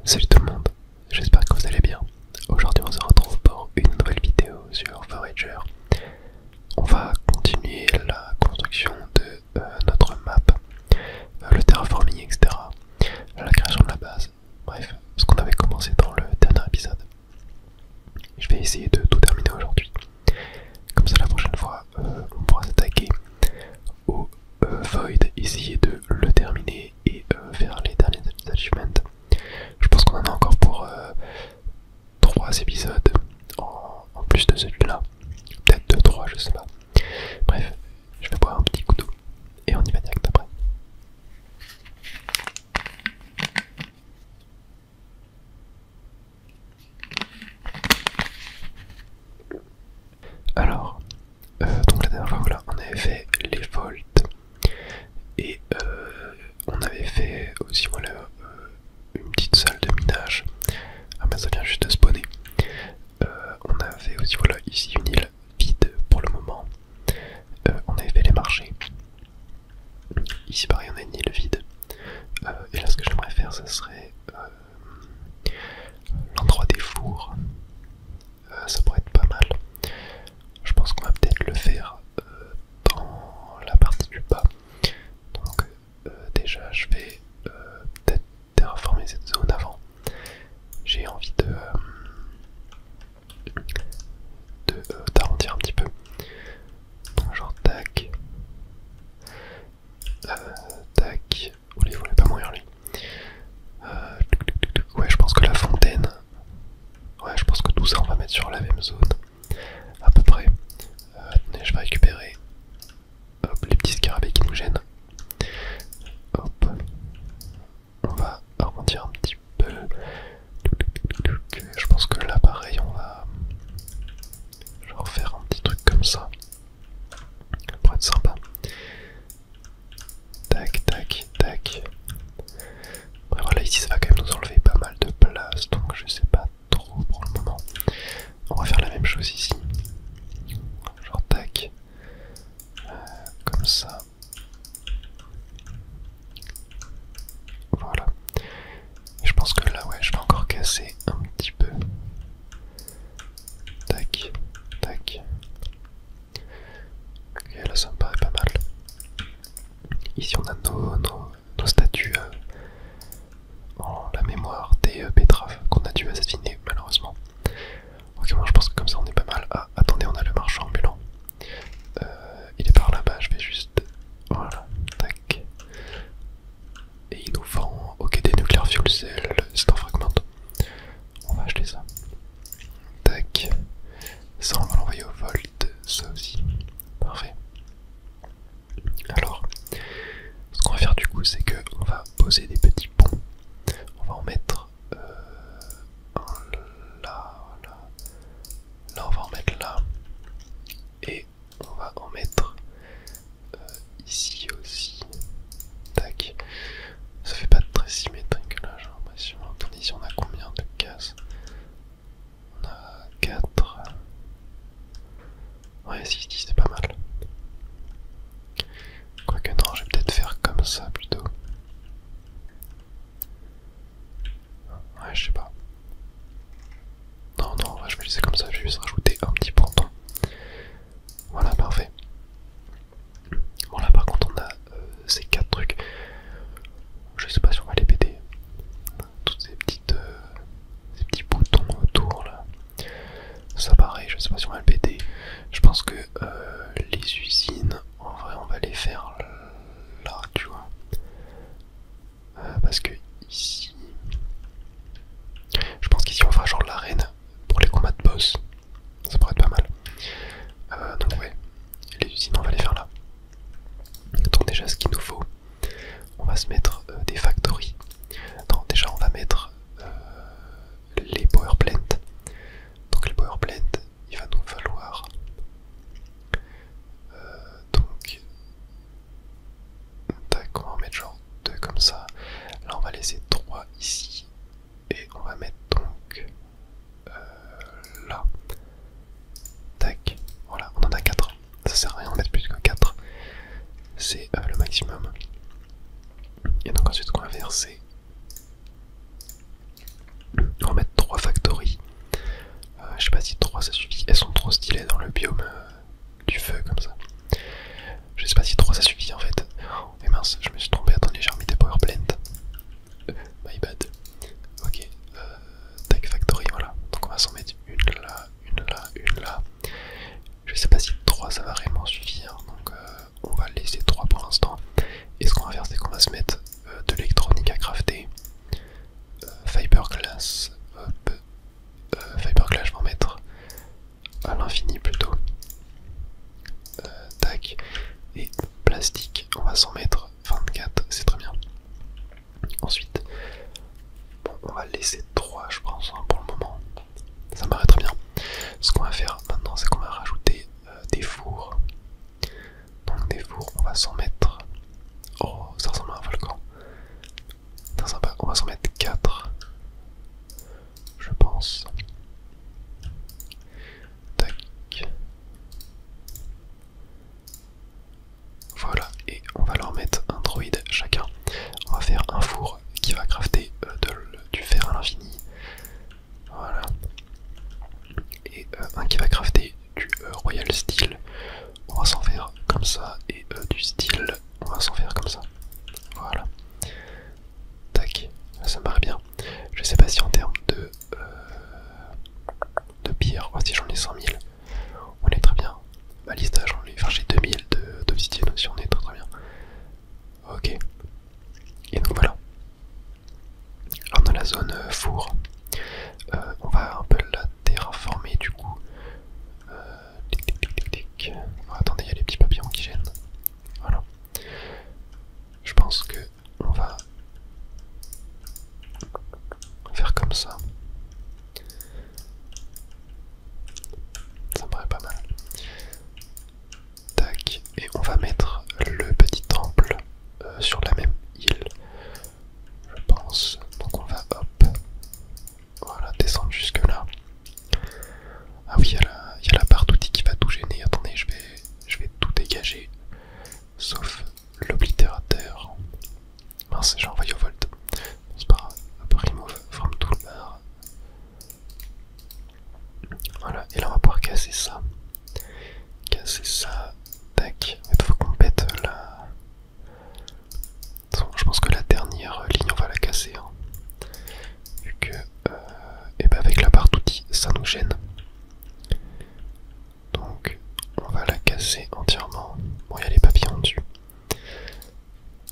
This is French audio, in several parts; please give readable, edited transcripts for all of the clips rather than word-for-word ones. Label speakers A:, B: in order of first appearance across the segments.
A: Salut tout le monde, j'espère que vous allez bien. Aujourd'hui on se retrouve pour une nouvelle vidéo sur Forager. On va continuer la construction de notre map, le terraforming, etc. La création de la base, bref, ce qu'on avait commencé dans le dernier épisode. Je vais essayer de tout terminer aujourd'hui. Comme ça la prochaine fois on pourra s'attaquer au Void, essayer de le terminer et faire les derniers achievements. Je pense qu'on en a encore laisser 3 je pense hein, pour le moment. Ça me paraît très bien. Ce qu'on va faire maintenant c'est qu'on va rajouter des fours. Donc des fours, on va s'en mettre... Oh, ça ressemble à un volcan. C'est sympa, on va s'en mettre 4. Je pense. Tac. Voilà, et on va leur mettre un droïde chacun. On va faire un four qui va crafter du fer à l'infini. Voilà. Et un qui va crafter du Royal Steel. On va s'en faire comme ça. Et du style, on va s'en faire comme ça. Voilà. Tac. Ça me paraît bien. Je sais pas si en termes de pierre, oh, si j'en ai 100 000, on est très bien. Ma liste, enfin j'ai 2000 d'obsidienne aussi, on est très bien. Ok. Et donc voilà. Alors on a la zone four. On va un peu la terraformer du coup. Tic, tic, tic, tic, tic. Oh, attendez, il y a les petits papillons qui gênent. Voilà. Je pense que on va faire comme ça. Ça me paraît pas mal. Tac. Et on va mettre le petit temple sur la même île. Je pense. Donc on va hop. Voilà, descendre jusque là. Ah oui, il y a la barre d'outils qui va tout gêner. Attendez, je vais tout dégager. Sauf l'oblitérateur. Mince, j'ai envoyé au volt. C'est pas grave. Hop, remove from toolbar. Voilà, et là on va pouvoir casser ça. Casser ça. Tac. Il faut qu'on pète la... Je pense que la dernière ligne on va la casser. Hein. Vu que... et ben avec la barre d'outils, ça nous gêne. Donc on va la casser entièrement. Bon, il y a les papillons dessus.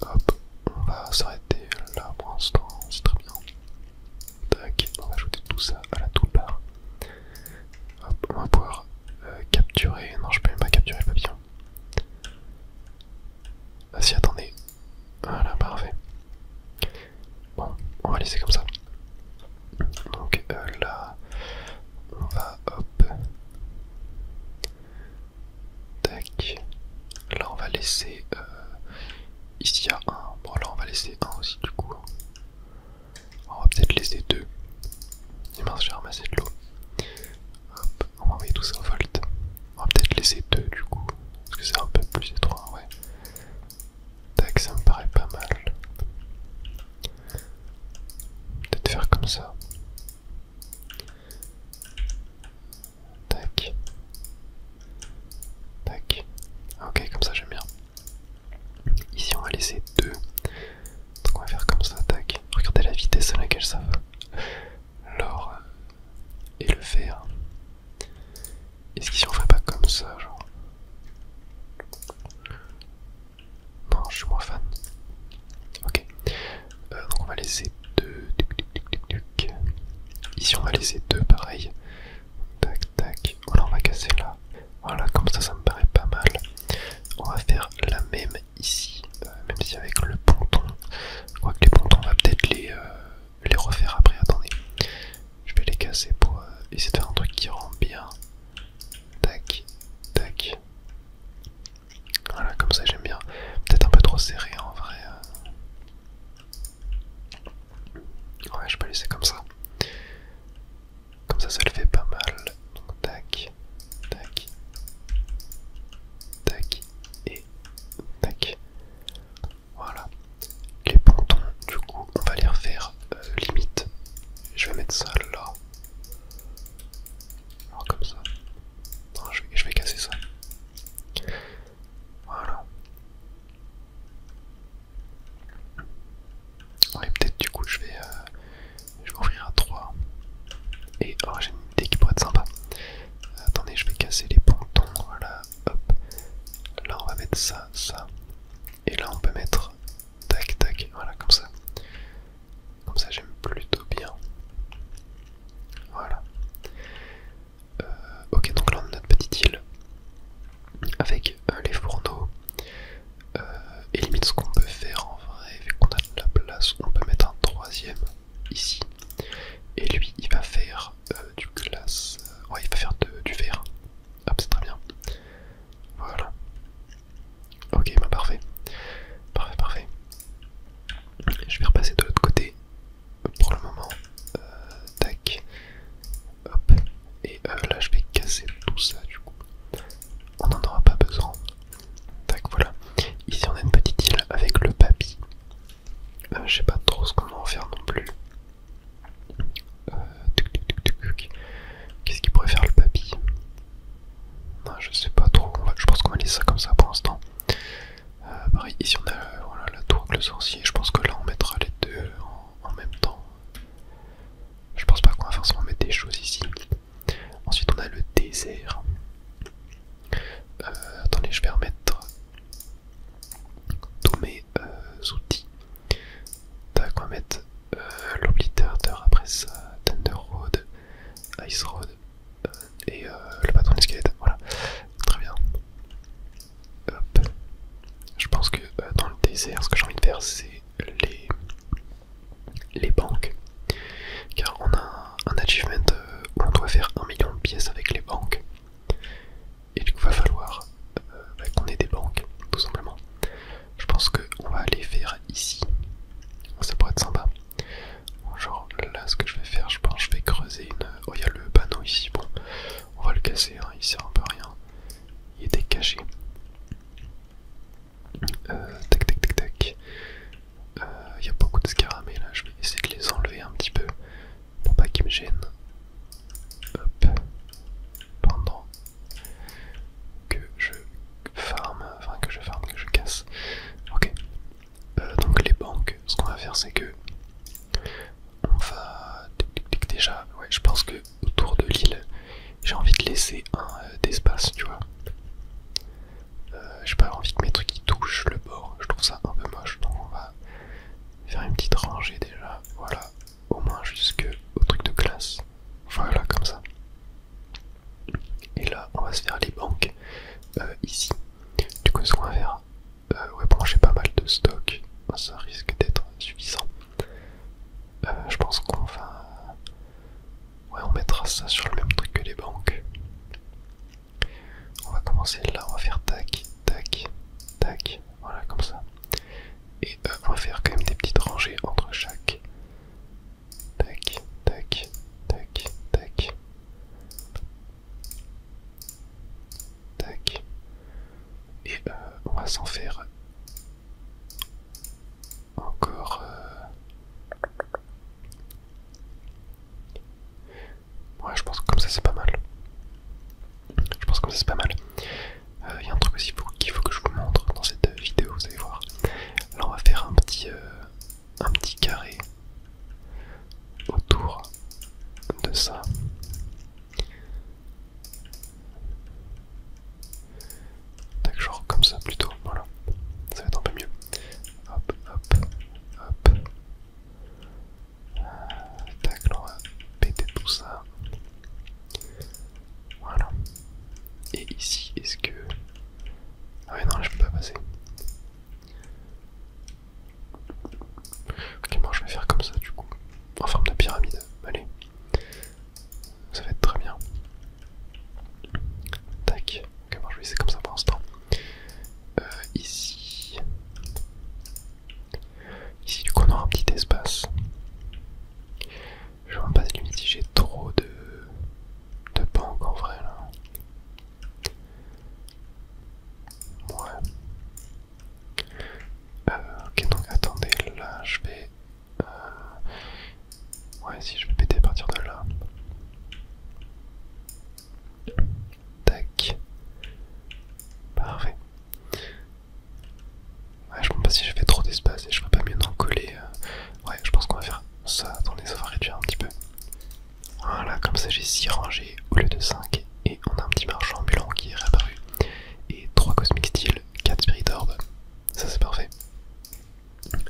A: Hop, on va s'arrêter là pour l'instant, c'est très bien. Tac, on va ajouter tout ça à la toolbar. Hop, on va pouvoir capturer. Non, je peux même pas capturer le papillon. Ah si, attendez. Voilà, parfait. Bon, on va laisser comme ça. Donc là, on va hop. Tac. Là, on va laisser. Ici, il y a un. Bon, là, on va laisser un aussi, du coup. On va peut-être laisser 2. Et mince, j'ai ramassé de l'eau. Hop, on va envoyer tout ça au volt. On va peut-être laisser 2 du coup. Parce que c'est un peu plus étroit, ouais. Tac, ça me paraît pas mal. Peut-être faire comme ça. Tac. Tac. Ok, comme ça j'aime bien. Ici on va laisser 2. Donc on va faire comme ça, tac. Regardez la vitesse à laquelle ça va. L'or et le fer. Est-ce qu'ici on ferait pas comme ça, genre? Non, je suis moins fan. Ok. Donc on va laisser 2. Ici on va laisser 2 pareil. Tac tac. Voilà, on va casser là. Voilà, comme ça me paraît pas mal. On va faire la même ici. Même si avec le ponton. Je crois que les pontons on va peut-être les refaire après. Attendez. Je vais les casser pour essayer de faire un truc qui rend bien. Tac. Tac. Voilà, comme ça j'aime bien. Peut-être un peu trop serré en vrai. Ouais, je peux laisser comme ça. Comme ça le fait pas mal. Donc tac, tac, tac et tac. Voilà. Les pontons, du coup, on va les refaire limite. Je vais mettre ça là. Alors comme ça. Non, je vais casser ça. Voilà. Ouais, peut-être du coup je vais ouvrir à 3. Et oh, j'ai une idée qui pourrait être sympa. Attendez, je vais casser les pontons. Voilà, hop. Là, on va mettre ça, ça. Et là, on peut mettre tac, tac. Voilà, comme ça. Comme ça, j'aime plutôt bien. Voilà. Ok, donc là, on a notre petite île. Avec les fourneaux. Et limite, ce qu'on peut faire en vrai, vu qu'on a de la place, on peut mettre un 3ème ici. Ouais, je pense que autour de l'île, j'ai envie de laisser un d'espace, tu vois. J'ai pas envie que mes trucs qui touchent le bord, je trouve ça un peu moche, donc on va faire une petite rangée déjà, voilà, au moins jusque au truc de classe, voilà comme ça. Et là on va se faire les banques ici. Du coup ce qu'on va faire, ouais bon j'ai pas mal de stock, ça risque d'être suffisant. Je pense qu'on va... Ouais on mettra ça sur le même truc que les banques. On va commencer là, on va faire tac, tac, tac, voilà comme ça. Et on va faire quand même des petites rangées entre chaque. Tac, tac, tac, tac. Tac. Et on va s'en faire encore... Ouais, je pense que comme ça c'est pas mal. Je pense que comme ça c'est pas mal. Il y a un truc aussi qu'il faut que je vous montre dans cette vidéo, vous allez voir. Là on va faire un petit carré autour de ça. Tac, genre comme ça plutôt, voilà. Ça va être un peu mieux. Hop, hop, hop. Tac, là on va péter tout ça. Voilà. Et ici, est-ce que... Ah ouais non, là je peux pas passer. Ok, moi je vais faire comme ça du coup. En forme de pyramide, allez. Ça va être très bien. Tac. Ok, moi je vais laisser comme ça pour l'instant. Ici. Ici du coup on aura un petit espace. Je ne sais pas si j'ai trop de banques en vrai là. Ouais. Ok donc attendez, là je vais... Ouais si je vais péter à partir de là. Tac. Parfait. Ouais je ne sais pas si j'ai fait trop d'espace et je ferais pas mieux d'en coller. Ouais je pense qu'on va faire ça. Attendez, ça va réduire un petit peu. Voilà, comme ça j'ai 6 rangées au lieu de 5. Et on a un petit marchand ambulant qui est réapparu. Et 3 Cosmic Steel, 4 Spirit Orb. Ça c'est parfait.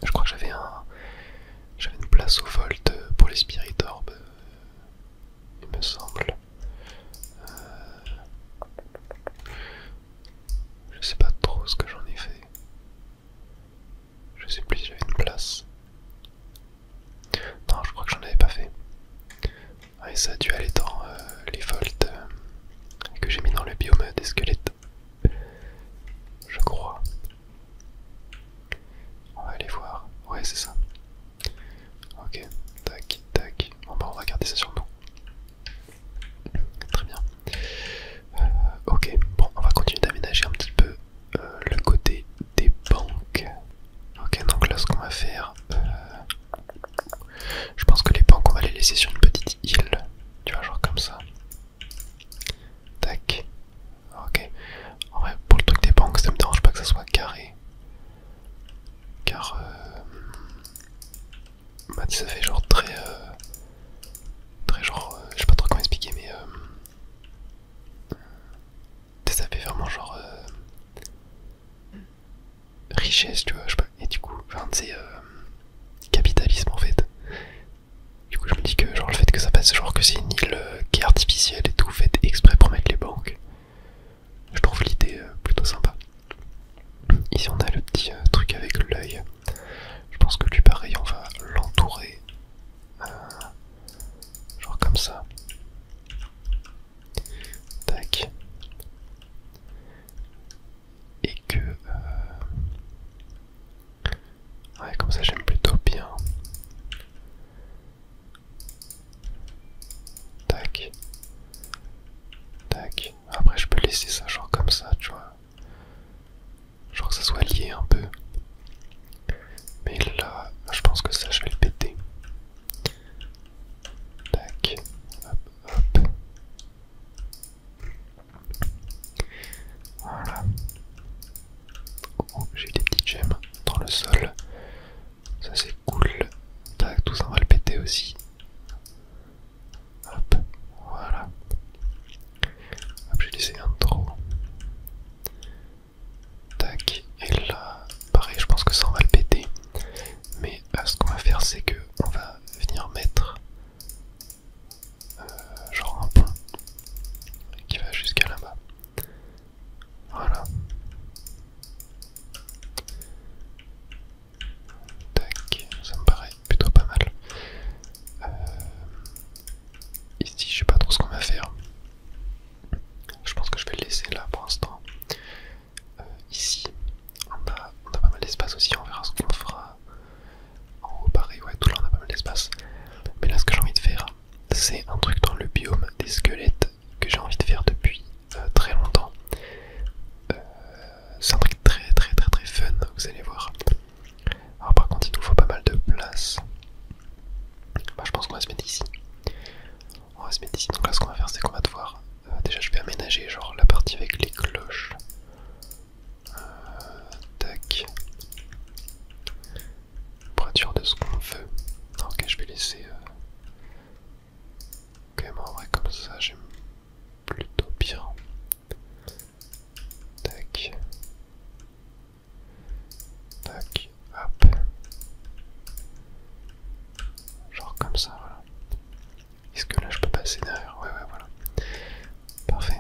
A: Je crois que j'avais une place au Volt pour les Spirit Orb, il me semble. Je sais pas trop ce que j'en ai fait. Je sais plus si j'avais une place. Non, je crois que j'en avais pas fait. Ouais, ça a dû aller dans les Volts que j'ai mis dans le biome des squelettes. Je crois. On va aller voir. Ouais, c'est ça. Ok, tac, tac. Bon bah on va garder ça sur nous. Très bien. Ok, bon on va continuer d'aménager un petit peu le côté des banques. Ok, donc là ce qu'on va faire, je pense que les banques on va les laisser sur une petite île, tu vois, genre comme ça. Tac. Ok. En vrai, pour le truc des banques, ça me dérange pas que ça soit carré. Car bah, ça fait genre très genre, je sais pas trop comment expliquer, mais ça fait vraiment genre richesse, tu vois, je sais pas. Et du coup, enfin, c'est capitalisme en fait. Du coup, je me dis que genre le fait que ça passe, genre que c'est une île qui est artificielle et tout, faite exprès pour mettre les banques, je trouve l'idée plutôt sympa. Ici, on a le petit truc avec l'œil. Je pense que lui, pareil, on va l'entourer. Genre comme ça. Tac. Et que... ouais, comme ça, j'aime plutôt bien. Tac. va se mettre ici. On va se mettre ici. Donc là, ce qu'on va faire, c'est qu'on va devoir... déjà, je vais aménager genre la partie avec les cloches. Tac. Pour être sûr de ce qu'on veut. Non, ok, je vais laisser... Ok, mais en vrai, comme ça, j'aime plutôt bien. Tac. Tac. Hop. Genre comme ça, voilà. Est-ce que là, je peux passer derrière? Ouais, ouais, voilà. Parfait.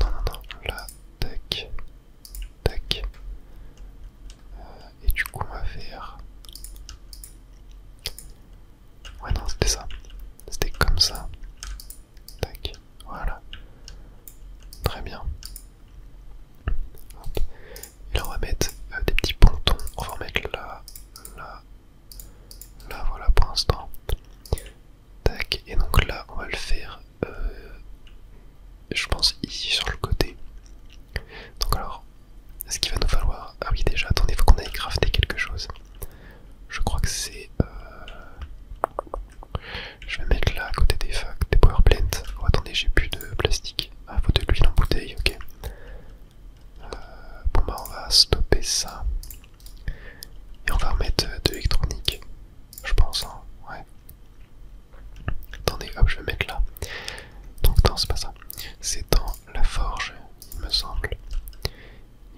A: Non, non, non. Là, tac. Tac. Et du coup, on va faire... Ouais, non, c'était ça. C'était comme ça. Tac. Voilà. Très bien. Hop. Et là, on va mettre des petits pontons. On va en mettre là, là, là, voilà pour l'instant. Tac. Et donc là, on va le faire, je pense, ici sur le côté. Donc alors, ce qu'il va nous falloir... Ah oui, déjà, attendez, il faut qu'on aille crafter quelque chose. Je crois que c'est... Je vais mettre là à côté des facs, des power plants. Oh, attendez, j'ai plus de plastique. Ah, faut de l'huile en bouteille, ok. Bon bah on va stopper ça. Et on va remettre de l'électronique. Je pense, hein. Ouais. Attendez, hop, je vais mettre là. Donc non, c'est pas ça. C'est dans la forge, il me semble.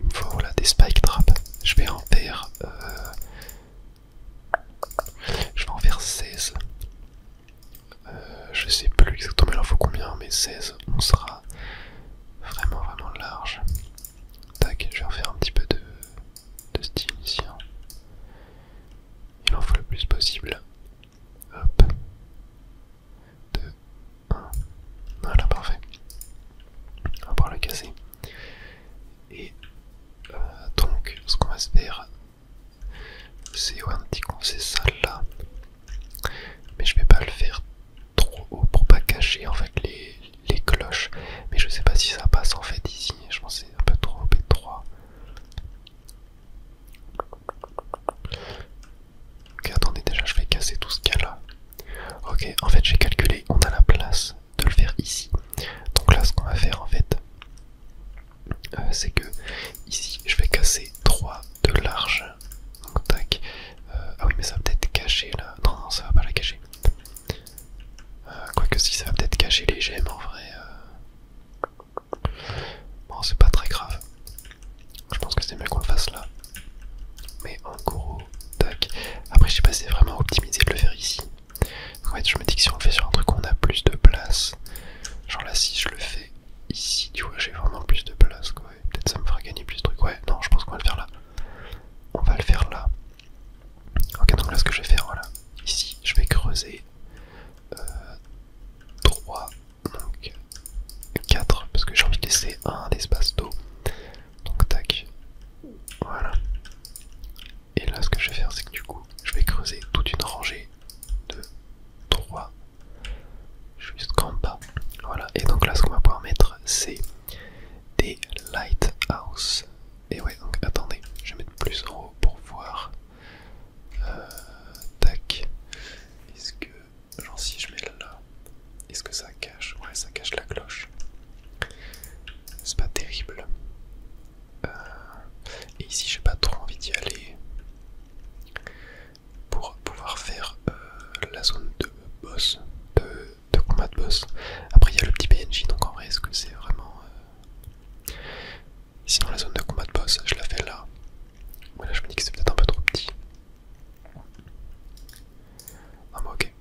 A: Il me faut là des spike traps. Je vais en faire... Je vais en faire 16. Je sais plus exactement il en faut combien, mais 16, on sera vraiment vraiment large. Tac, je vais en faire un petit peu de style ici. Hein. Il en faut le plus possible. Hop. 2, 1. Voilà, parfait. On va pouvoir le casser. Et donc, ce qu'on va se faire, c'est un petit con, c'est ça là. Mais je vais pas le faire trop haut pour pas cacher en fait les cloches. Mais je sais pas si ça passe en fait ici. Je pense que c'est un peu trop étroit. Ok, attendez, déjà je vais casser tout ce qu'il y a là. Ok, en fait j'ai calculé, on a la place de le faire ici. Donc là ce qu'on va faire en fait, c'est que ici je vais casser 3 de large. Donc tac. Ah oui mais ça va peut-être cacher là. Non, non, ça va pas la cacher. Quoique si, ça va peut-être cacher les gemmes en vrai. Bon, c'est pas très grave. Je pense que c'est mieux qu'on le fasse là. Mais en gros, tac. Après, je sais pas si c'est vraiment optimisé de le faire ici. En fait, je me dis que si on le fait sur un truc où on a plus de place, genre là, si je le fais ici, tu vois, j'ai vraiment plus de place, quoi. Peut-être ça me fera gagner plus de trucs. Ouais, non, je pense qu'on va le faire là. On va le faire là. Ok, donc là, ce que je vais faire, voilà. Ici, je vais creuser 3, donc 4, parce que j'ai envie de laisser un espace d'eau. Donc tac, voilà. Et là ce que je vais faire c'est que du coup je vais creuser toute une rangée de 3 jusqu'en bas. Voilà, et donc là ce qu'on va pouvoir mettre c'est des lighthouse. Et ouais, donc attendez, je vais mettre plus en haut pour voir. Tac. Est-ce que, genre si je mets là, est-ce que ça cache? Ouais, ça cache la cloche. C'est pas terrible. Et ici j'ai pas trop envie d'y aller pour pouvoir faire la zone de boss, de combat de boss. Après il y a le petit PNJ, donc en vrai est-ce que c'est vraiment... Sinon la zone de combat de boss je la fais là. Voilà, je me dis que c'est peut-être un peu trop petit. Ah bah ok.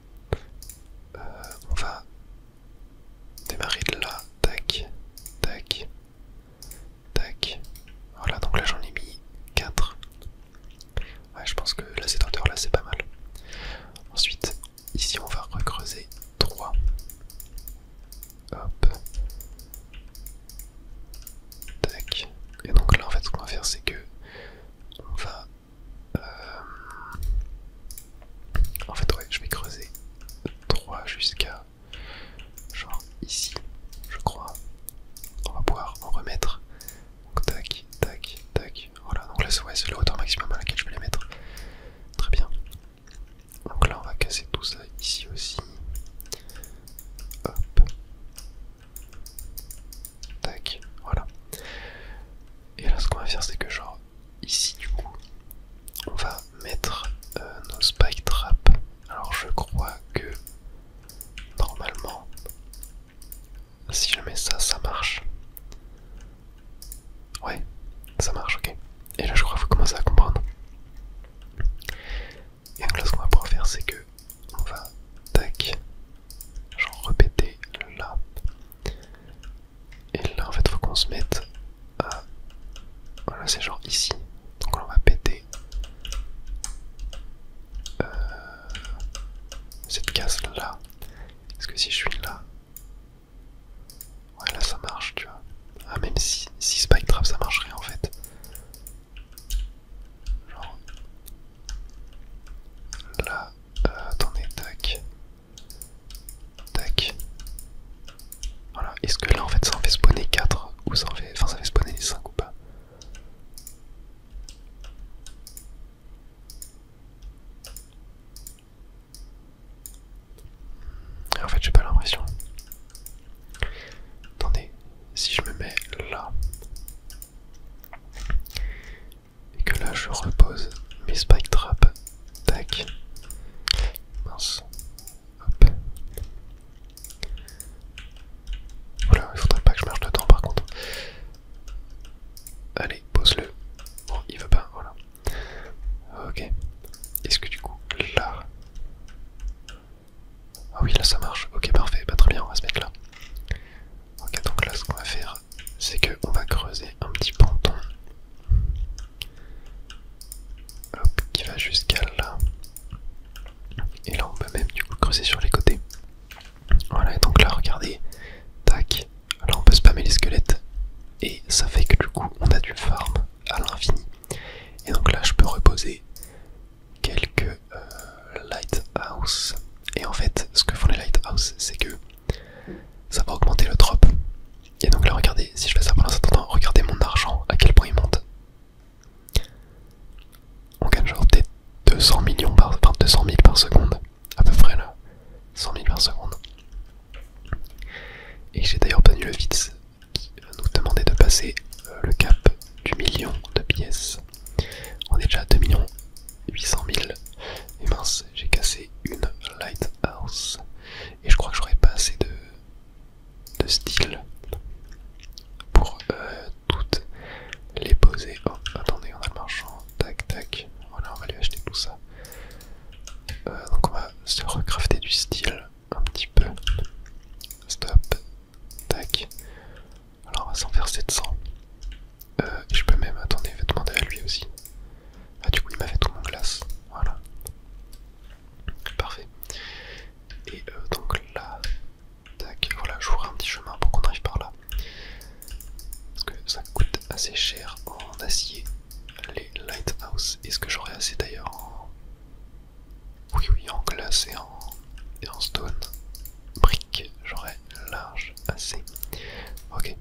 A: On va démarrer de là, tac, tac, tac. Voilà, donc là j'en ai mis 4. Ouais, je pense que là cette hauteur là c'est pas mal. Ensuite, ici on va recreuser 3. Hop. Tac. Et donc si je suis là. Ouais, là ça marche, tu vois. Ah, même si Spike Trap ça marcherait en fait. Genre. Là, attendez, tac. Tac. Voilà, est-ce que là en fait ça en fait spawner 4 ou ça en fait. Enfin, ça fait spawner les 5 ou pas? En fait, j'ai pas l'impression. Attendez, si je me mets là et que là je repose mes spike traps, tac, mince, hop. Voilà, il faudrait pas que je marche dedans par contre. Allez, pose-le. Bon, il veut pas, voilà. Ok. Est-ce que du coup, là. Ah oui, là ça marche. Ok, parfait. Bah, très bien, on va se mettre là. Ok, donc là, ce qu'on va faire, c'est qu'on va creuser un petit ponton. Hop, qui va jusqu'à là. Et là, on peut même du coup creuser sur les côtés. Voilà, et donc là, regardez. Tac. Là, on peut spammer les squelettes. Et ça fait que du coup, on a du farm à l'infini. Et donc là, je peux reposer quelques lighthouse. Et en fait, ce que font les lighthouse, c'est que ça va augmenter le drop. Et donc là, regardez, si je fais ça pendant ce temps, regardez mon argent, à quel point il monte. On gagne genre peut-être 200 millions enfin 200 000 par seconde, à peu près là. 100 000 par seconde. Et j'ai d'ailleurs obtenu le VITS qui nous demandait de passer le cap du million de pièces. On est déjà à 2 800 000. Et mince, j'ai cassé une lighthouse. Et je crois que j'aurais pas assez de style pour toutes les poser. Oh, attendez, on a le marchand. Tac, tac. Voilà, on va lui acheter tout ça. Donc on va se recrafter du style un petit peu. Stop. Tac. Alors on va s'en faire 700. Je peux même, attendez, je vais demander à lui aussi. Ah, du coup il m'a fait tout mon glace. Voilà. Parfait. Et donc là, tac, voilà, j'ouvre un petit chemin pour qu'on arrive par là. Parce que ça coûte assez cher en acier, les lighthouse. Est-ce que j'aurai assez d'ailleurs en... Oui, oui, en glace et en stone. Brique, j'aurai large assez. Ok,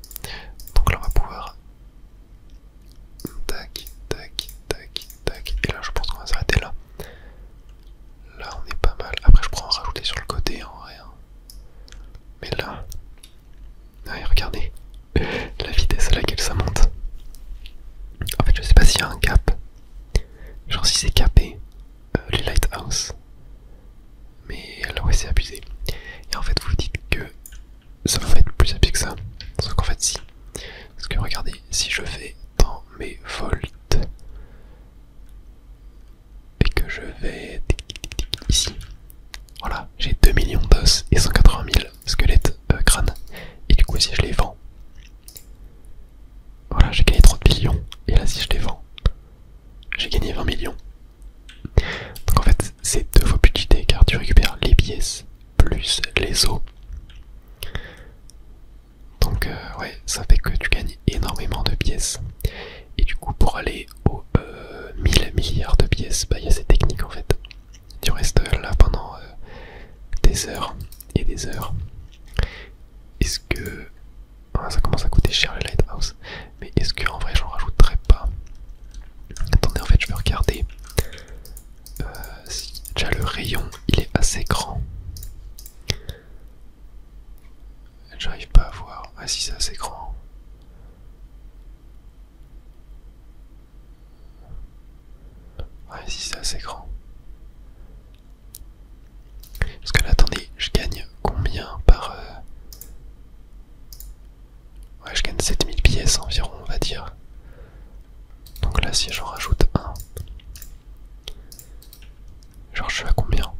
A: donc là on va pouvoir... Tac, tac, tac, tac. Et là je pense qu'on va s'arrêter là. Là on est pas mal. Après je pourrais en rajouter sur le côté en vrai. Mais là... Ouais, regardez. La vitesse à laquelle ça monte. En fait je sais pas s'il y a un cap. Genre si c'est capé, les lighthouse. Mais là ouais c'est abusé. Et en fait vous dites que ça va pas être plus abusé que ça. Sauf qu'en fait si. Parce que regardez, si je fais dans mes volts et que je vais ici, voilà, j'ai 2 millions d'os et 180 000 squelettes crânes. Et du coup si je les vends, voilà, j'ai gagné 30 millions. Et là si je les vends, j'ai gagné 20 millions. Donc en fait c'est 2 fois plus cheaté car tu récupères les pièces plus les os. Donc ouais, ça fait que tu gagnes énormément de pièces. Et du coup pour aller aux 1000 milliards de pièces, bah il y a cette technique en fait. Tu restes là pendant des heures et des heures. Est-ce que... Ah, ça commence à coûter cher le lighthouse. Mais est-ce que en vrai j'en rajouterais pas? Attendez, en fait je vais regarder si déjà le rayon il est assez grand. J'arrive pas à voir. Ah si, c'est assez grand. Ouais, si, c'est assez grand. Parce que là, attendez, je gagne combien par... Ouais, je gagne 7000 pièces environ, on va dire. Donc là, si j'en rajoute un... Genre, je suis à combien?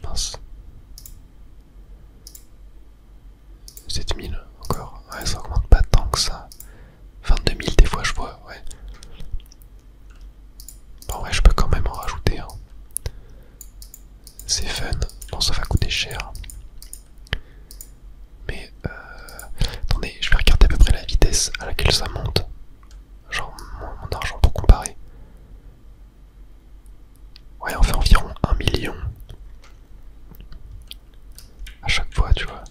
A: Mince. 7000 encore. Ouais, ça augmente pas tant que ça. 22 000 des fois, je vois, ouais. Bon, ouais, je peux quand même en rajouter un. C'est fun. Bon, ça va coûter cher. cher. Mais attendez, je vais regarder à peu près la vitesse à laquelle ça monte. Genre mon argent pour comparer. Ouais, on fait environ 1 million à chaque fois, tu vois.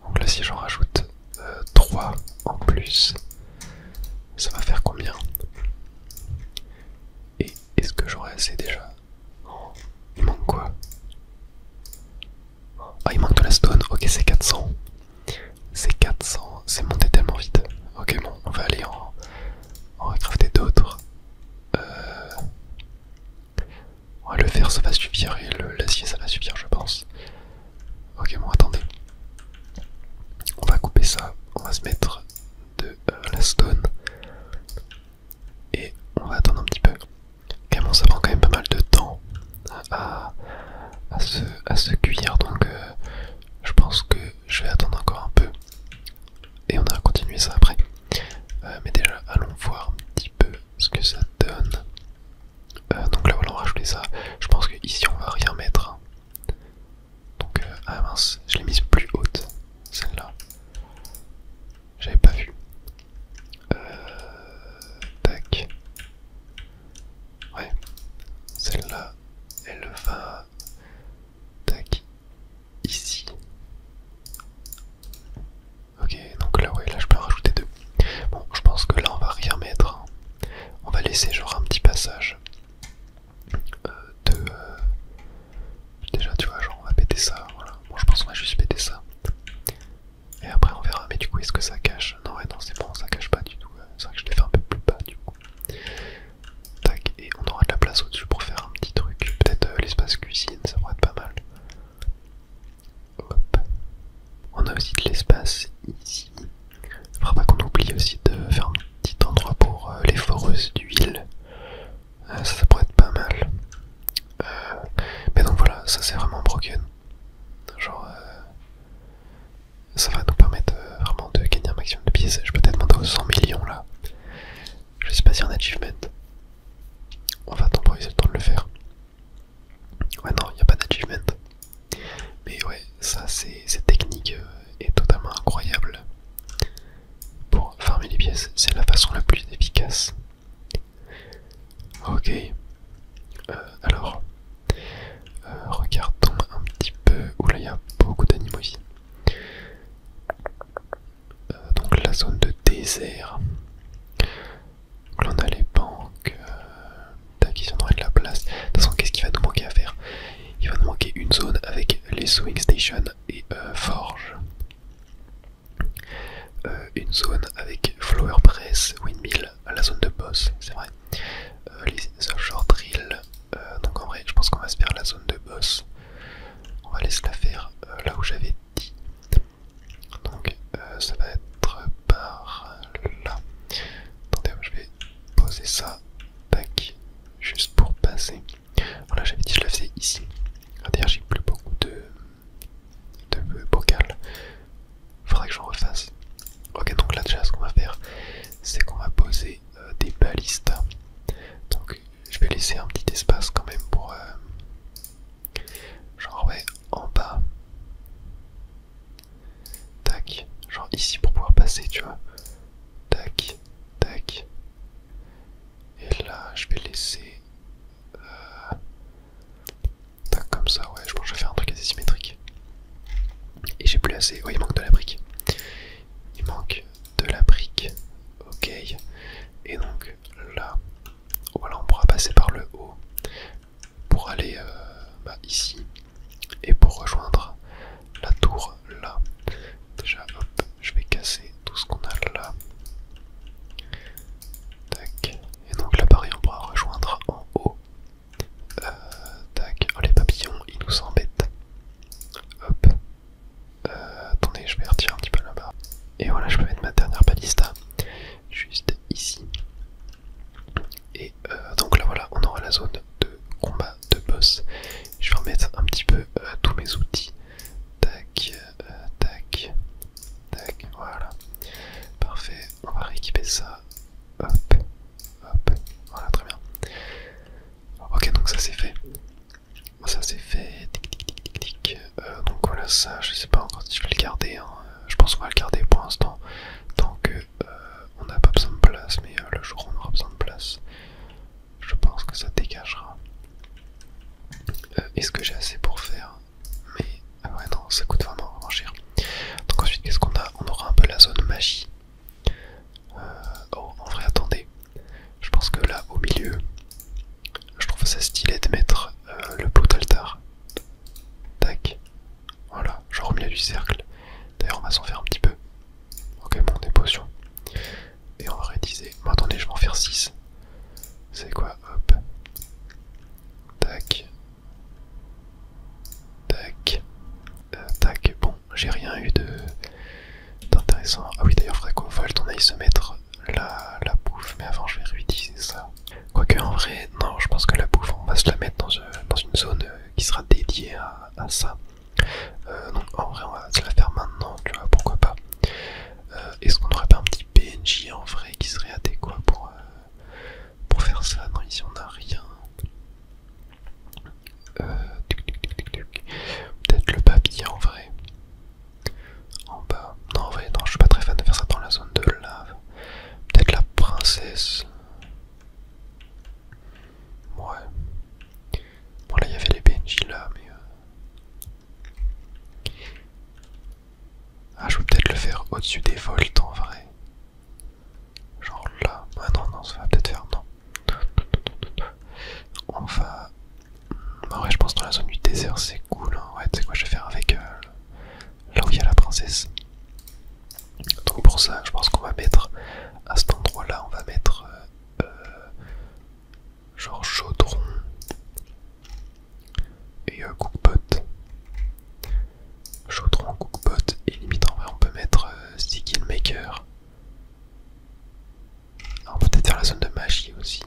A: Donc là, si j'en rajoute 3 en plus, ça va faire combien? Et est-ce que j'aurai assez déjà? Oh, il manque quoi? Ah, il manque de la stone. Ok, c'est 400. C'est 400. C'est monté tellement vite. Ok, bon, on va aller en recrafter d'autres. Ouais, le fer ça va suffire et l'acier ça va suffire, je pense. Ok, bon, attendez. On va couper ça. On va se mettre de la stone. Et on va attendre un petit peu. Ok, bon, ça prend quand même pas mal de temps à se cuire, donc je pense que je vais attendre encore un peu. Et on va continuer ça après. Mais déjà, allons voir un petit peu ce que ça donne. Donc là, voilà, on va rajouter ça. Je pense qu'ici, on va rien mettre. Donc, ah mince, je l'ai mise plus haute, celle-là. J'avais pas vu. Tac. Ouais, celle-là, elle va. Tac. Ici. Ok, donc là, ouais, là, je peux en rajouter 2. Bon, je pense que là, on va rien mettre. On va laisser genre un petit passage de... Déjà, tu vois, genre on va péter ça, voilà. Bon, je pense qu'on va juste péter ça. Et après, on verra. Mais du coup, est-ce que ça cache? Non, ouais, non, c'est bon, ça cache pas du tout. C'est vrai que je l'ai fait un peu plus bas, du coup. Tac, et on aura de la place au-dessus pour faire un petit truc. Peut-être l'espace cuisine, ça pourrait être pas mal. Hop. On a aussi de l'espace ici. Il faudra pas qu'on oublie aussi de faire un petit endroit pour les foreuses d'huile. Ça pourrait être pas mal. Mais donc voilà, ça c'est vraiment broken. Genre, ça va nous permettre vraiment de gagner un maximum de pièces. Je peux peut-être demander aux 100 millions là. Je sais pas si y a un achievement. On va temporiser le temps de le faire. Ouais, non, il n'y a pas d'achievement. Mais ouais, ça, cette technique est totalement incroyable. Pour farmer les pièces, c'est la façon la plus efficace. Ok. Alors, regardons un petit peu. Oula, il y a beaucoup d'animaux ici. Donc la zone de désert. Donc là on a les banques. Tac, ici on aurait de la place. De toute façon, qu'est-ce qu'il va nous manquer à faire? Il va nous manquer une zone avec les sewing stations et forge. Une zone avec flower press, windmill, la zone de boss, c'est vrai. Les offshore drill. Donc en vrai, je pense qu'on va se faire la zone de boss. On va laisser la faire là où j'avais dit. Donc ça va être par là. Attendez, je vais poser ça. Tac. Juste pour passer. Voilà, j'avais dit je la faisais ici. D'ailleurs, j'ai plus beaucoup de bocal. Faudrait que j'en refasse. Ok, donc là déjà ce qu'on va faire, c'est qu'on va poser des balistas. Donc je vais laisser un petit espace quand même pour genre ouais, en bas. Tac, genre ici pour pouvoir passer, tu vois. Tac, tac. Et là je vais laisser tac comme ça, ouais, je pense que je vais faire un truc assez symétrique. Et j'ai plus assez, ouais, il manque de la brique. Il manque de la brique, ok. Et donc là, voilà, on pourra passer par le haut pour aller ici et pour rejoindre la tour là. Déjà, hop, je vais casser tout ce qu'on a là. Tac. Et donc là, pareil, on pourra rejoindre en haut. Tac. Oh, les papillons, ils nous embêtent. Hop. Attendez, je vais retirer un petit peu là-bas. Et voilà, je peux mettre ma dernière balista juste ici. Et donc là, voilà, on aura la zone de combat de boss. Je vais remettre un petit peu tous mes outils. Tac, tac, tac, voilà. Parfait, on va rééquiper ça. Hop, hop, voilà, très bien. Ok, donc ça c'est fait. Ça c'est fait. est-ce que j'ai assez pour faire? Mais ah ouais non, ça coûte vraiment cher. Donc ensuite qu'est-ce qu'on a? On aura un peu la zone magie. Oh en vrai attendez, je pense que là au milieu, je trouve ça stylé de mettre le plot altar. Tac, voilà, genre au milieu du cercle. D'ailleurs on va s'en faire un petit peu. Ok bon, des potions. Et on va réutiliser. Bon attendez, je vais en faire 6. C'est quoi? Hop. Tac. Tac. Tac. Bon, j'ai rien eu d'intéressant. Ah oui d'ailleurs faudrait qu'au Volt on aille se mettre la bouffe. Mais avant je vais réutiliser ça. Quoique en vrai, non, je pense que la bouffe on va se la mettre dans une zone qui sera dédiée à ça. Donc en vrai on va se la faire maintenant, tu vois, pourquoi pas. Est-ce qu'on n'aurait pas un petit PNJ en vrai qui serait adéquat pour faire ça? Non, ici on n'a rien. Peut-être le papier en vrai. En bas. Non en vrai, non, je suis pas très fan de faire ça dans la zone de lave. Peut-être la princesse. Ouais. Bon là il y avait les PNJ là, mais... Ah, je peux peut-être le faire au-dessus des volts en vrai. Genre là. Ah non, non, ça va peut-être faire. Non. On va. En vrai, je pense que dans la zone du désert c'est cool. Hein. Ouais, tu sais quoi, je vais faire avec là où il y a la princesse. Donc pour ça, je pense qu'on va mettre à cet endroit-là, on va mettre genre chaudron et cookpot. Chaudron, cookpot et limite en vrai on peut mettre sticky maker. On peut peut-être faire la zone de magie aussi.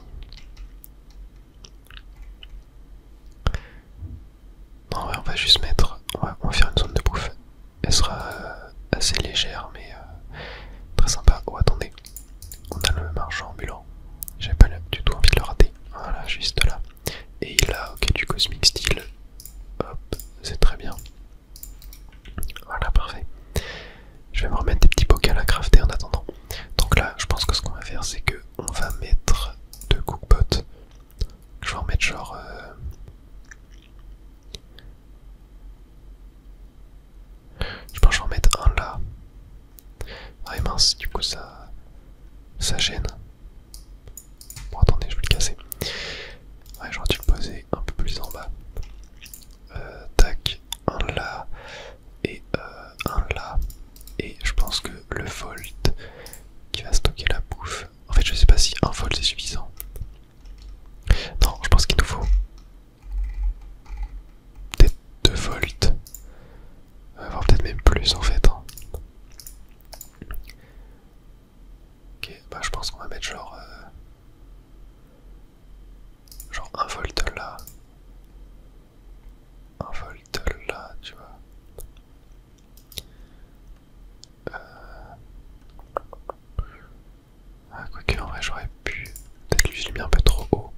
A: Non, ouais, on va juste mettre. On va faire une zone de bouffe. Elle sera assez légère, mais très sympa. Oh, attendez. On a le marchand ambulant. J'avais pas du tout envie de le rater. Voilà, juste là. Et là, ok, du cosmic steel. Hop, c'est très bien. Voilà, parfait. Je vais me remettre des petits bocals à crafter en attendant. Donc là, je pense que ce qu'on va faire, c'est que on va mettre deux cookpots. Je vais en mettre genre. Je pense que je vais en mettre un là. Ah et mince, du coup ça gêne. Bon attendez, je vais le casser. Ouais, j'aurais dû le poser un peu plus en bas. Tac, un là et un là. Et je pense que le volt qui va stocker la bouffe. En fait, je sais pas si un volt c'est suffisant. Non, je pense qu'il nous faut peut-être 2 volts. Voire peut-être même plus en fait. Hein. Ok, bah je pense qu'on va mettre genre 1 volt là. 1 volt là, tu vois. Ah, quoique en vrai j'aurais pu. Peut-être lui je l'ai mis un peu trop haut.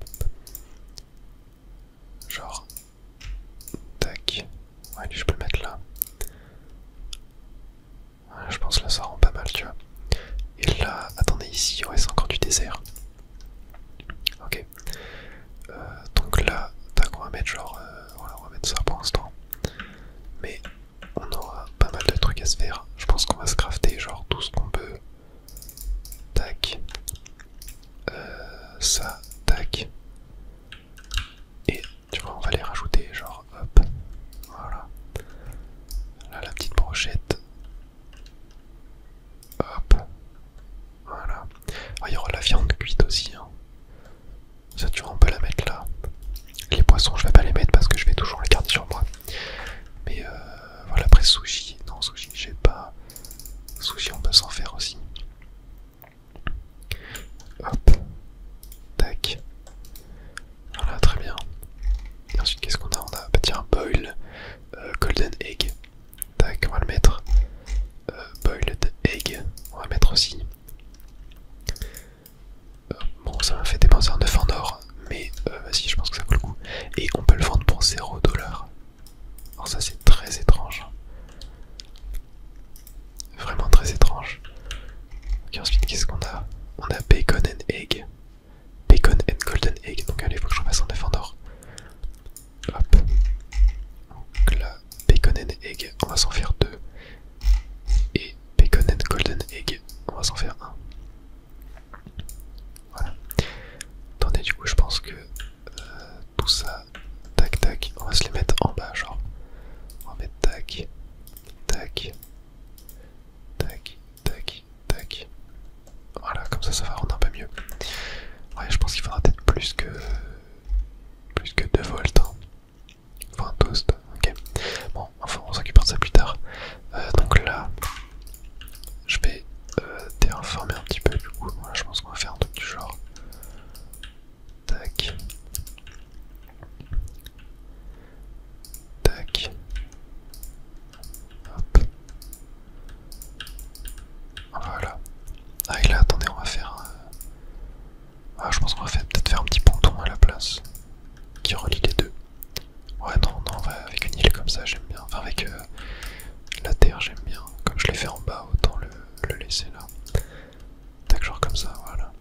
A: Genre. Tac. Ouais, lui je peux le mettre là. Ouais, je pense que là ça rend pas mal, tu vois. Et là, attendez, ici, ouais, c'est encore du désert. Ok. Donc là, tac, on va mettre genre. Voilà, on va mettre ça pour l'instant. Mais on aura pas mal de trucs à se faire. Je pense qu'on va se crafter genre tout ce qu'on peut. Tac. Ça, tac. Et tu vois, on va les rajouter genre hop. Voilà. Là, la petite brochette. Hop. Voilà. Ah, il y aura la viande cuite aussi. Hein. Ça, tu vois, on peut la mettre là. Les poissons, je vais pas les mettre parce que je vais toujours les garder sur moi. Mais voilà, après sushi. Non, sushi, j'ai pas. Sushi, on peut s'en faire aussi. Hop. Tac. Voilà, très bien. Et ensuite, qu'est-ce qu'on a? On a, bah tiens, boil golden egg. Tac, on va le mettre. Boiled egg, on va le mettre aussi. Bon, ça m'a fait dépenser un œuf en or, mais vas-y, je pense que ça vaut le coup. Et on que tout ça, tac tac, on va se les mettre en bas, genre. On va mettre tac, tac, tac, tac, tac. Voilà, comme ça va rendre un peu mieux. Ouais, je pense qu'il faudra peut-être plus que 2 volts. Hein. Enfin, un toast, ok. Bon, enfin, on s'occupera de ça plus tard. Donc là, je vais terraformer un petit peu du coup. Voilà, je pense qu'on va faire un truc du genre. Tac. Tac. Hop. Voilà. Ah et là, attendez, on va faire... Ah, je pense qu'on va peut-être faire un petit ponton à la place. Qui relie les deux. Ouais, non, on va avec une île comme ça, j'aime bien. Enfin, avec la terre, j'aime bien. Comme je l'ai fait en bas, autant le laisser là. Tac, genre comme ça, voilà.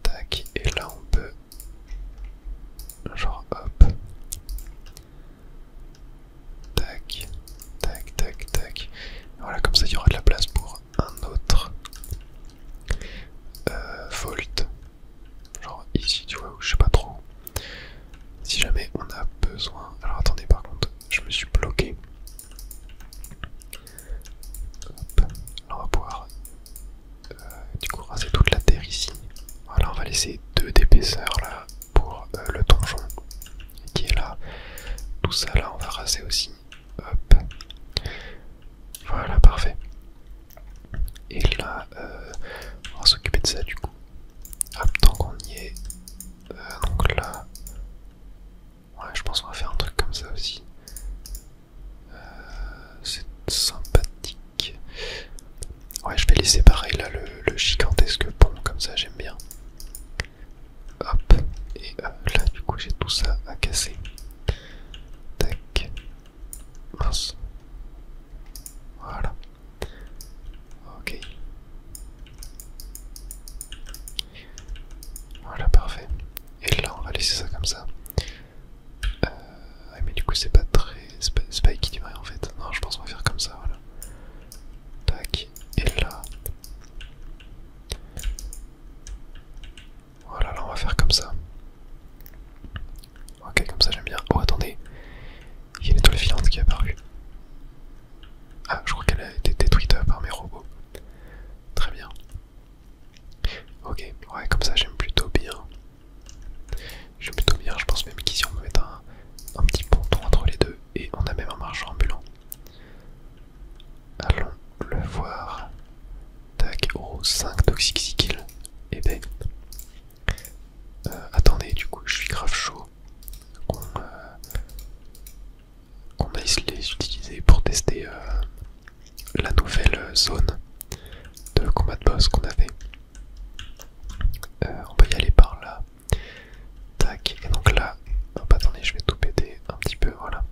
A: Tac, et là on peut... Genre, hop. Tac, tac, tac, tac. Voilà, comme ça il y aura de la place pour un autre volt. Genre ici, tu vois, je sais pas trop. Si jamais on a besoin... Alors attendez, par contre, je me suis bloqué. Hop. Là on va pouvoir du coup raser toute la terre ici. Voilà, on va laisser 2 d'épaisseur là pour le donjon qui est là. Tout ça là on va raser aussi. Hop. Voilà, parfait. Et là on va s'occuper de ça du coup. Hop, tant qu'on y est. Donc là, ouais, je pense qu'on va faire un truc comme ça aussi. C'est sympathique. Ouais, je vais laisser pareil là le gigantesque pont, comme ça j'aime bien. Hop, et là du coup j'ai tout ça à casser. Tac. Mince. Voilà. Ok. Voilà, parfait. Et là on va laisser ça comme ça. Ouais, mais du coup c'est pas très... C'est pas équilibré en fait. Non, je pense qu'on va faire comme ça, voilà. Tac. Et là... Voilà, là on va faire comme ça. Ok, comme ça j'aime bien. Oh, attendez. Il y a une étoile filante qui est apparue. Ah, je crois qu'elle a été détruite par mes robots. Très bien. Ok, ouais, comme ça j'aime plutôt bien. J'aime plutôt bien, je pense même qu'ici on va mettre un petit ponton entre les deux. Et on a même un marchand ambulant. Allons le voir. Tac, oh, 5 toxic skill. Et ben... attendez, du coup je suis grave chaud. On aille les utiliser pour tester la nouvelle zone de combat de boss qu'on avait. On va y aller par là. Tac, et donc là, hop, attendez, je vais tout péter un petit peu, voilà.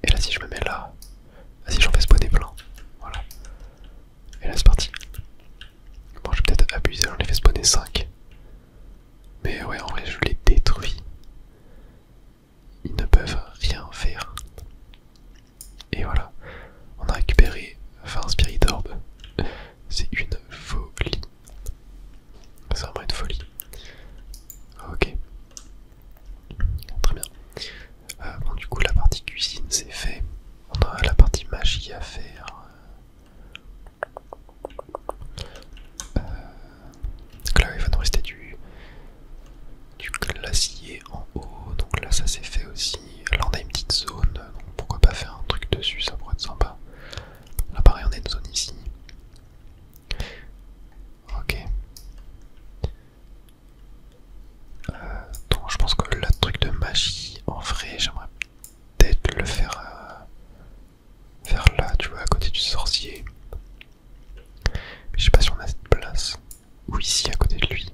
A: Et là, si je me mets là, vas-y, j'en fais spawner plein, voilà. Et là, c'est parti. Bon, je vais peut-être abuser, j'en ai fait spawner 5. Mais ouais, en vrai, je les détruis. Ils ne peuvent rien faire. Et voilà, on a récupéré un Spirit Orb. C'est une folie. C'est vraiment une folie. Ok. Très bien. Bon, du coup, la partie cuisine, c'est fait. On a la partie magie à faire. Donc là, il va nous rester du glacier en haut. Donc là, ça c'est fait aussi. Là, on a une petite zone. Donc pourquoi pas faire un truc dessus, ça pourrait être sympa. Là, pareil, on a une zone ici. Ok. Donc je pense que le truc de magie, en vrai, j'aimerais peut-être le faire vers là, tu vois, à côté du sorcier. Mais je sais pas si on a cette place. Ou ici, à côté de lui.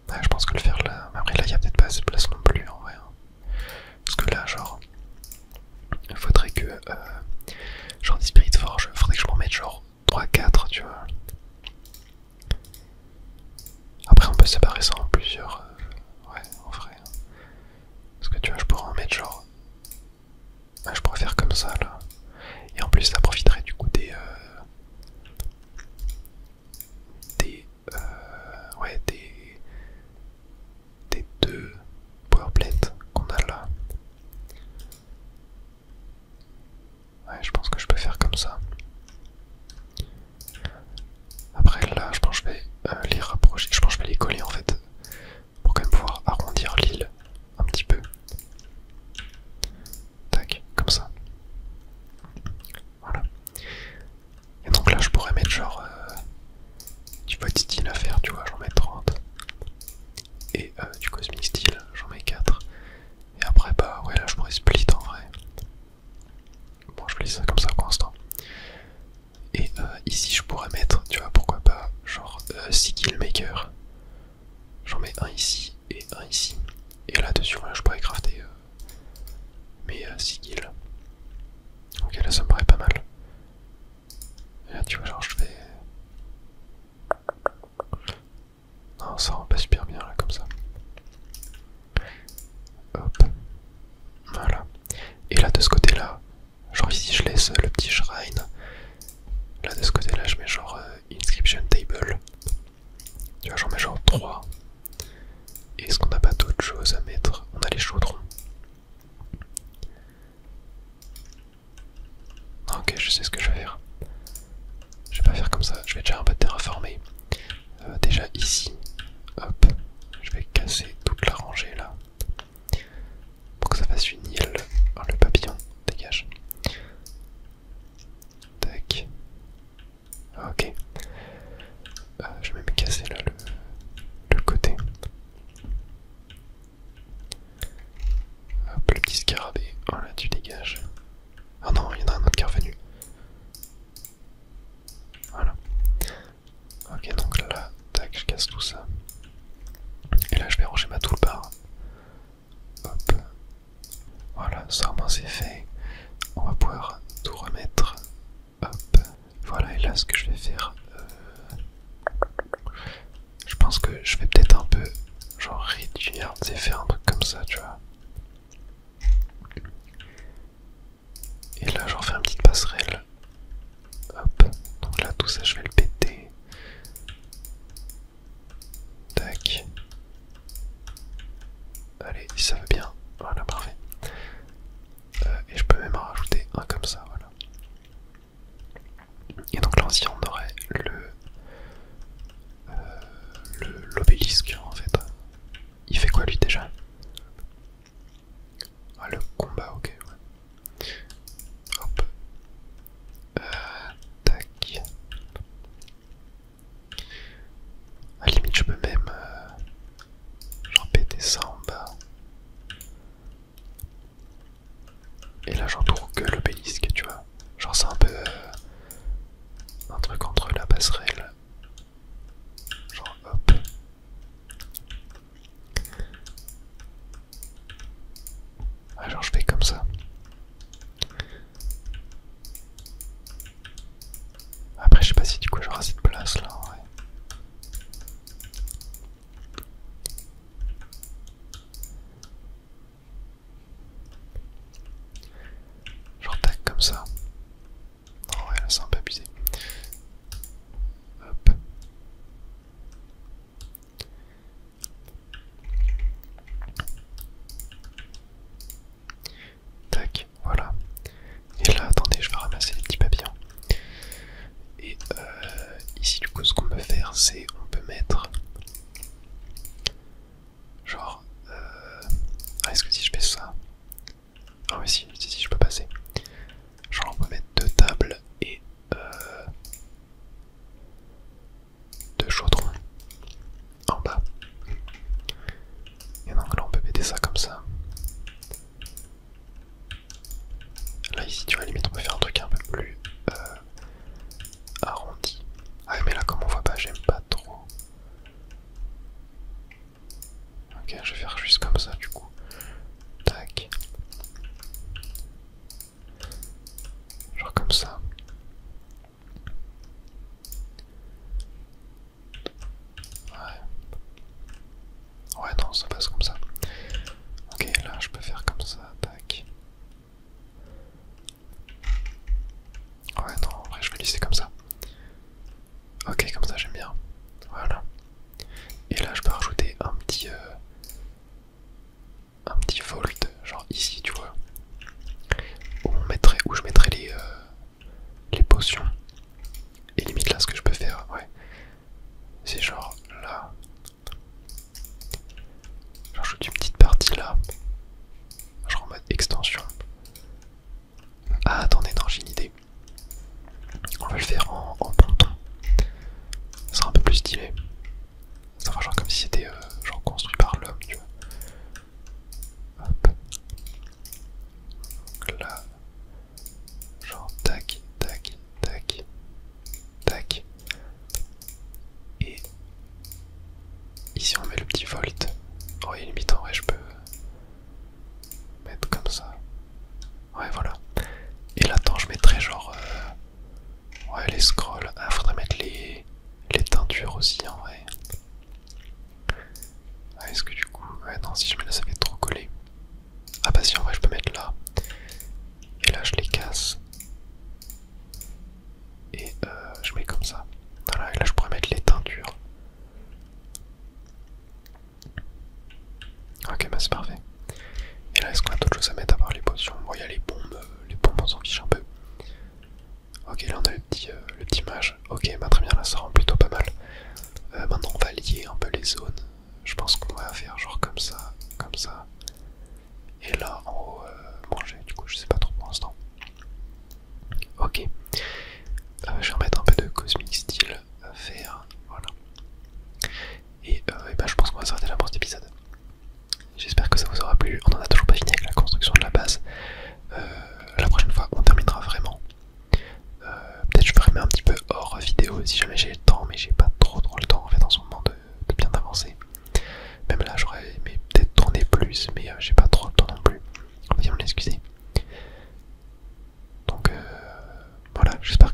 A: Ouais, je pense que le faire là. Mais après, là, il y a peut-être pas assez de place non plus, en vrai. Hein. genre du Void Steel à faire, tu vois, j'en mets 30. Et du Cosmic Steel, j'en mets 4. Et après, bah ouais, là je pourrais split en vrai. Bon, je vais laisser ça comme ça pour l'instant. Et ici, je pourrais mettre, tu vois, pourquoi pas, genre 6 Killmaker. J'en mets un ici et un ici. Et là-dessus, voilà, je pourrais crafter mes 6 kills. Ok, là ça me paraît pas mal. Et là, tu vois, genre je fais. Non, ça rend pas super bien là, comme ça. Hop. Voilà. Et là, de ce côté-là, genre ici, je laisse le petit shrine. Là, de ce côté-là, je mets genre inscription table. Tu vois, j'en mets genre 3. Et est-ce qu'on n'a pas d'autre chose à mettre? On a les chaudrons. Ok, je sais ce que je vais faire. Je vais pas faire comme ça, je vais déjà un peu terraformer. Déjà ici, hop, je vais casser toute la rangée là. Pour que ça fasse une île. Oh, le papillon, dégage. Tac. Ok. Je vais même casser là le côté. Hop, le petit scarabée. Oh là, tu dégages. Ah non, il y en a un autre qui est revenu. Voilà. Ok, donc là, tac, je casse tout ça. Et là, je vais ranger ma toolbar. Hop. Voilà, ça au moins c'est fait. On va pouvoir tout remettre. Hop. Voilà, et là, ce que je vais faire, je pense que je vais peut-être un peu, genre, réduire, c'est faire un truc comme ça, tu vois. Et là, j'en fais une petite passerelle. Hop. Donc là, tout ça, je vais le péter. Tac. Allez, si ça va bien. Voilà, parfait. Et je peux même en rajouter un comme ça, voilà. Et donc là aussi, on aurait l'obélisque en fait. Il fait quoi lui déjà? Ah, le combat, ok. Ouais. Hop. Tac. À la limite, je peux même genre péter ça en bas. Et là, j'entoure que l'obélisque, tu vois. Genre, c'est un peu un truc entre la passerelle. Genre, hop. Ah, genre, je fais comme ça. Après, je sais pas si du coup j'aurai assez de place là en vrai. Genre, tac, comme ça. Non, ouais, là c'est un peu abusé. Hop. Tac, voilà. Et là, attendez, je vais ramasser les petits papillons. Et ici, du coup, ce qu'on peut faire, c'est on peut mettre. Genre. Ah, est-ce que si je fais ça. Ah, oui, si, je peux passer. Genre, on peut mettre 2 tables et 2 chaudrons en bas. Et donc là, on peut péter ça comme ça. Là, ici, tu vois, limite, on peut faire un truc un peu plus arrondi. Ah, mais là, comme on voit pas, j'aime pas trop. Ok, je vais faire juste comme ça, du coup. Tac. Genre comme ça. Ouais. Ouais, non, ça passe comme ça. Ok, là, je peux faire comme ça. Tac. Ouais, non, en vrai, je vais laisser comme ça. Ok, comme ça, j'aime bien. Voilà. Et là, je peux rajouter un petit vault, genre ici, tu vois. Où je mettrais les potions. Et limite, là, ce que je peux faire, ouais. C'est genre là. J'ajoute une petite partie là. Genre en mode extension. Ah, attendez, non, j'ai une idée. On va le faire en ponton. scrolls. Ah, faudrait mettre les teintures aussi en vrai. Ah, est-ce que du coup... Ouais, non, si je mets là, ça va être trop collé. Ah bah si, en vrai, je peux mettre là. Et là, je les casse. Et je mets comme ça. Voilà, et là, je pourrais mettre les teintures. Ok, bah c'est parfait. Et là, est-ce qu'on a d'autres choses à mettre à part les potions? Bon, il y a les bombes on s'en fiche un peu. Ok, là on a le petit mage. Ok, bah très bien, là ça rend plutôt pas mal. Maintenant on va lier un peu les zones. Je pense qu'on va faire genre comme ça, comme ça. Et là en haut, manger, du coup je sais pas trop pour l'instant. Ok, je vais remettre un peu de Cosmic Steel à faire, voilà. Et bah, je pense qu'on va s'arrêter là pour cet épisode. J'espère que ça vous aura plu. On en a toujours pas fini avec la construction de la base. La prochaine fois on terminera vraiment. Peut-être je ferai un petit peu hors vidéo si jamais j'ai le temps, mais j'ai pas trop le temps en fait en ce moment de bien avancer. Même là j'aurais aimé peut-être tourner plus, mais j'ai pas trop le temps non plus. Veuillez m'en excuser. Donc voilà, j'espère